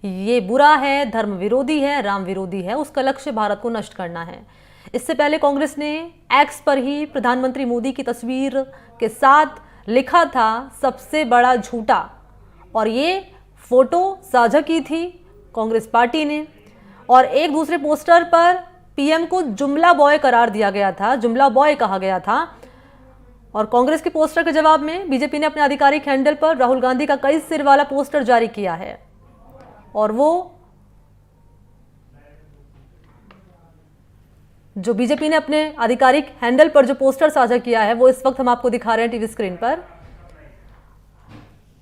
ये बुरा है, धर्म विरोधी है, राम विरोधी है, उसका लक्ष्य भारत को नष्ट करना है। इससे पहले कांग्रेस ने एक्स पर ही प्रधानमंत्री मोदी की तस्वीर के साथ लिखा था सबसे बड़ा झूठा, और ये फोटो साझा की थी कांग्रेस पार्टी ने। और एक दूसरे पोस्टर पर पीएम को जुमला बॉय करार दिया गया था, जुमला बॉय कहा गया था। और कांग्रेस के पोस्टर के जवाब में बीजेपी ने अपने आधिकारिक हैंडल पर राहुल गांधी का कई सिर वाला पोस्टर जारी किया है, और वो जो बीजेपी ने अपने आधिकारिक हैंडल पर जो पोस्टर साझा किया है वो इस वक्त हम आपको दिखा रहे हैं टीवी स्क्रीन पर।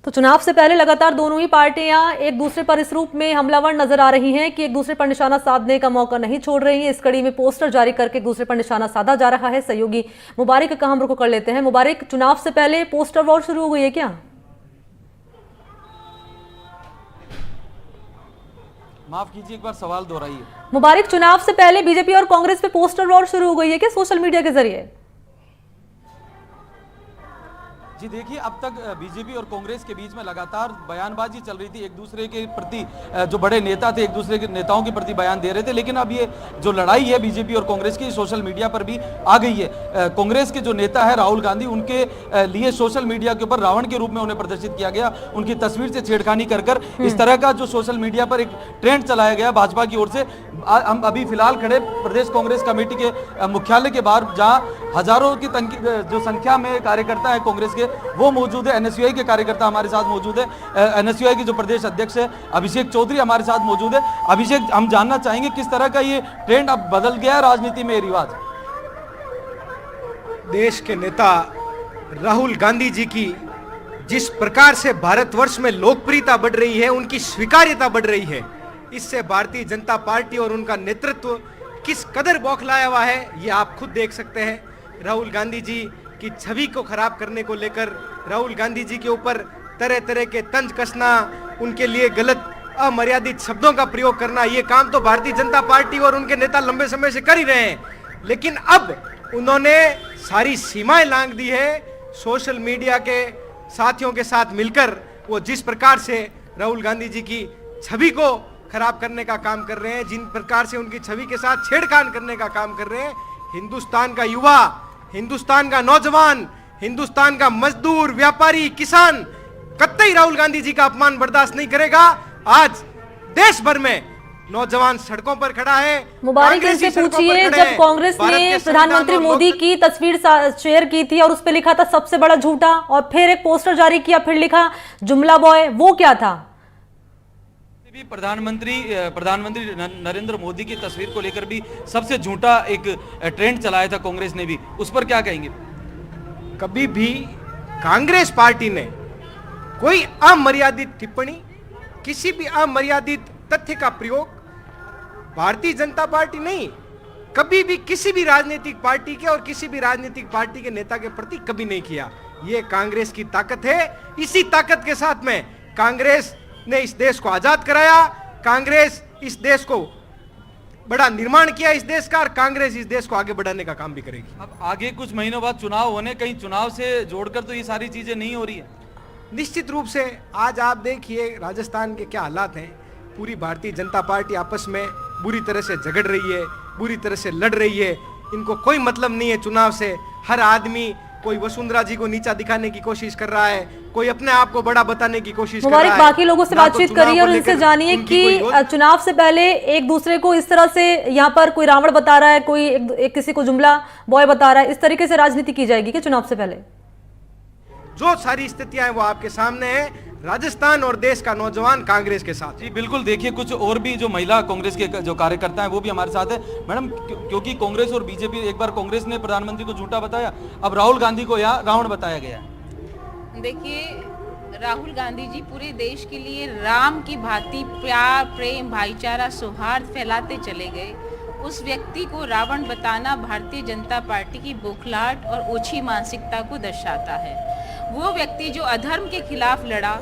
तो चुनाव से पहले लगातार दोनों ही पार्टियां एक दूसरे पर इस रूप में हमलावर नजर आ रही हैं कि एक दूसरे पर निशाना साधने का मौका नहीं छोड़ रही हैं। इस कड़ी में पोस्टर जारी करके एक दूसरे पर निशाना साधा जा रहा है। सहयोगी मुबारक का हम रुख कर लेते हैं। मुबारक, चुनाव से पहले पोस्टर वॉर शुरू हो गई है क्या? माफ कीजिए, एक बार सवाल दोहराइए। मुबारक, चुनाव से पहले बीजेपी और कांग्रेस पे पोस्टर वॉर शुरू हो गई है क्या सोशल मीडिया के जरिए? जी देखिए, अब तक बीजेपी और कांग्रेस के बीच में लगातार बयानबाजी चल रही थी, एक दूसरे के प्रति जो बड़े नेता थे एक दूसरे के नेताओं के प्रति बयान दे रहे थे। लेकिन अब ये जो लड़ाई है बीजेपी और कांग्रेस की सोशल मीडिया पर भी आ गई है। कांग्रेस के जो नेता है राहुल गांधी, उनके लिए सोशल मीडिया के ऊपर रावण के रूप में उन्हें प्रदर्शित किया गया। उनकी तस्वीर से छेड़खानी कर इस तरह का जो सोशल मीडिया पर एक ट्रेंड चलाया गया भाजपा की ओर से। हम अभी फिलहाल खड़े प्रदेश कांग्रेस कमेटी के मुख्यालय के बाहर, जहां हजारों की जो संख्या में कार्यकर्ता है कांग्रेस के वो मौजूद है। एनएसयूआई के कार्यकर्ता हमारे साथ मौजूद है। एनएसयूआई के जो प्रदेश अध्यक्ष है अभिषेक चौधरी हमारे साथ मौजूद है। अभिषेक, हम जानना चाहेंगे किस तरह का ये ट्रेंड अब बदल गया है राजनीति में, रिवाज? देश के नेता राहुल गांधी जी की जिस प्रकार से भारतवर्ष में लोकप्रियता बढ़ रही है, उनकी स्वीकार्यता बढ़ रही है, इससे भारतीय जनता पार्टी और उनका नेतृत्व किस कदर बौखलाया हुआ है ये आप खुद देख सकते हैं। राहुल गांधी जी की छवि को खराब करने को लेकर राहुल गांधी जी के ऊपर तरह तरह के तंज कसना, उनके लिए गलत अमर्यादित शब्दों का प्रयोग करना, ये काम तो भारतीय जनता पार्टी और उनके नेता लंबे समय से कर ही रहे हैं। लेकिन अब उन्होंने सारी सीमाएं लांघ दी है। सोशल मीडिया के साथियों के साथ मिलकर वो जिस प्रकार से राहुल गांधी जी की छवि को खराब करने का काम कर रहे हैं, जिन प्रकार से उनकी छवि के साथ छेड़खानी करने का काम कर रहे हैं, हिंदुस्तान का युवा, हिंदुस्तान का नौजवान, हिंदुस्तान का मजदूर, व्यापारी, किसान कतई राहुल गांधी जी का अपमान बर्दाश्त नहीं करेगा। आज देश भर में नौजवान सड़कों पर खड़ा है। मुबारक, इनसे पूछिए, जब कांग्रेस ने प्रधानमंत्री मोदी की तस्वीर शेयर की थी और उस पर लिखा था सबसे बड़ा झूठा, और फिर एक पोस्टर जारी किया, फिर लिखा जुमला बॉय, वो क्या था? प्रधानमंत्री नरेंद्र मोदी की तस्वीर को लेकर भी सबसे झूठा एक ट्रेंड चलाया था कांग्रेस ने भी, उस पर क्या कहेंगे? कभी भी कांग्रेस पार्टी ने कोई अमर्यादित टिप्पणी, किसी भी अमर्यादित तथ्य का प्रयोग भारतीय जनता पार्टी नहीं, कभी भी किसी भी राजनीतिक पार्टी के और किसी भी राजनीतिक पार्टी के नेता के प्रति कभी नहीं किया। यह कांग्रेस की ताकत है। इसी ताकत के साथ में कांग्रेस ने इस देश को आजाद कराया, कांग्रेस इस देश को बड़ा निर्माण किया इस देश का, और कांग्रेस इस देश को आगे बढ़ाने का काम भी करेगी। अब आगे कुछ महीनों बाद चुनाव होने, कहीं चुनाव से जोड़कर तो ये सारी चीजें नहीं हो रही है? निश्चित रूप से आज आप देखिए राजस्थान के क्या हालात हैं। पूरी भारतीय जनता पार्टी आपस में बुरी तरह से झगड़ रही है, बुरी तरह से लड़ रही है। इनको कोई मतलब नहीं है चुनाव से। हर आदमी, कोई वसुंधरा जी को नीचा दिखाने की कोशिश कर रहा है, कोई अपने आप को बड़ा बताने की कोशिश कर रहा है। बाकी लोगों से बातचीत करिए और उनसे जानिए कि चुनाव से पहले एक दूसरे को इस तरह से यहाँ पर कोई रावण बता रहा है, कोई एक किसी को जुमला बॉय बता रहा है, इस तरीके से राजनीति की जाएगी क्या चुनाव से पहले? जो सारी स्थितियां हैं वो आपके सामने है। राजस्थान और देश का नौजवान कांग्रेस के साथ। जी बिल्कुल, देखिए कुछ और भी जो महिला कांग्रेस के जो कार्यकर्ता हैं वो भी हमारे साथ है। मैडम, क्योंकि कांग्रेस और बीजेपी, एक बार कांग्रेस ने प्रधानमंत्री को झूठा बताया, अब राहुल गांधी को यहाँ रावण बताया गया है। देखिए, राहुल गांधी जी पूरे देश के लिए राम की भांति प्यार, प्रेम, भाईचारा, सौहार्द फैलाते चले गए। उस व्यक्ति को रावण बताना भारतीय जनता पार्टी की बौखलाहट और ओछी मानसिकता को दर्शाता है। वो व्यक्ति जो अधर्म के खिलाफ लड़ा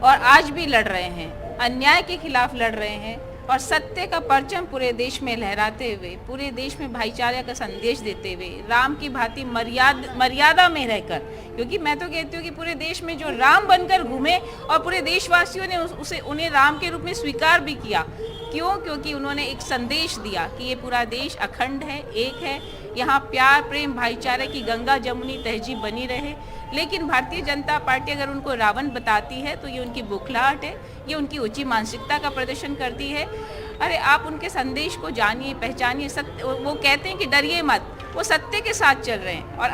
और आज भी लड़ रहे हैं, अन्याय के खिलाफ लड़ रहे हैं, और सत्य का परचम पूरे देश में लहराते हुए, पूरे देश में भाईचारे का संदेश देते हुए, राम की भांति मर्यादा में रहकर, क्योंकि मैं तो कहती हूँ कि पूरे देश में जो राम बनकर घूमे और पूरे देशवासियों ने उन्हें राम के रूप में स्वीकार भी किया। क्यों? क्योंकि उन्होंने एक संदेश दिया कि ये पूरा देश अखंड है, एक है, यहाँ प्यार प्रेम भाईचारे की गंगा जमुनी तहजीब बनी रहे। लेकिन भारतीय जनता पार्टी अगर उनको रावण बताती है तो ये उनकी बौखलाहट है, ये उनकी ऊंची मानसिकता का प्रदर्शन करती है। अरे आप उनके संदेश को जानिए, पहचानिए। सत्य, वो कहते हैं कि डरिए मत, वो सत्य के साथ चल रहे हैं और